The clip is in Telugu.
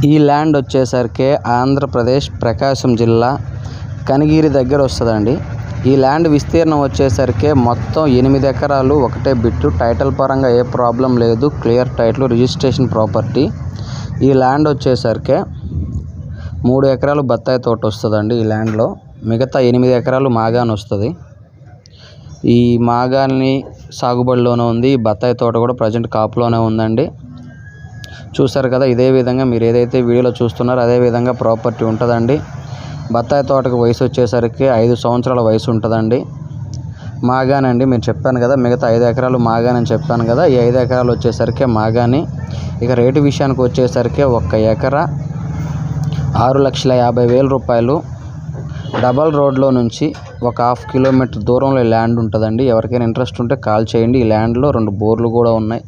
ఈ ల్యాండ్ వచ్చేసరికి ఆంధ్రప్రదేశ్ ప్రకాశం జిల్లా కనిగిరి దగ్గర వస్తుందండి. ఈ ల్యాండ్ విస్తీర్ణం వచ్చేసరికి మొత్తం 8 ఎకరాలు ఒకటే బిట్టు. టైటిల్ పరంగా ఏ ప్రాబ్లం లేదు, క్లియర్ టైటిల్, రిజిస్ట్రేషన్ ప్రాపర్టీ. ఈ ల్యాండ్ వచ్చేసరికి 3 ఎకరాలు బత్తాయి తోట వస్తుందండి. ఈ ల్యాండ్లో మిగతా 8 ఎకరాలు మాగాని వస్తుంది. ఈ మాగాని సాగుబడిలోనే ఉంది. ఈ బత్తాయి తోట కూడా ప్రజెంట్ కాపులోనే ఉందండి. చూసారు కదా, ఇదే విధంగా మీరు ఏదైతే వీడియోలో చూస్తున్నారో అదే విధంగా ప్రాపర్టీ ఉంటుందండి. బత్తాయి తోటకు వయసు వచ్చేసరికి 5 సంవత్సరాల వయసు ఉంటుందండి. మాగానండి, మీరు చెప్పాను కదా మిగతా 5 ఎకరాలు మాగాని అని చెప్పాను కదా, ఈ 5 ఎకరాలు వచ్చేసరికి మాగాని. ఇక రేటు విషయానికి వచ్చేసరికి 1 ఎకరా 6,50,000 రూపాయలు. డబల్ రోడ్లో నుంచి ఒక 1/2 కిలోమీటర్ దూరంలో ల్యాండ్ ఉంటుందండి. ఎవరికైనా ఇంట్రెస్ట్ ఉంటే కాల్ చేయండి. ఈ ల్యాండ్లో 2 బోర్లు కూడా ఉన్నాయి.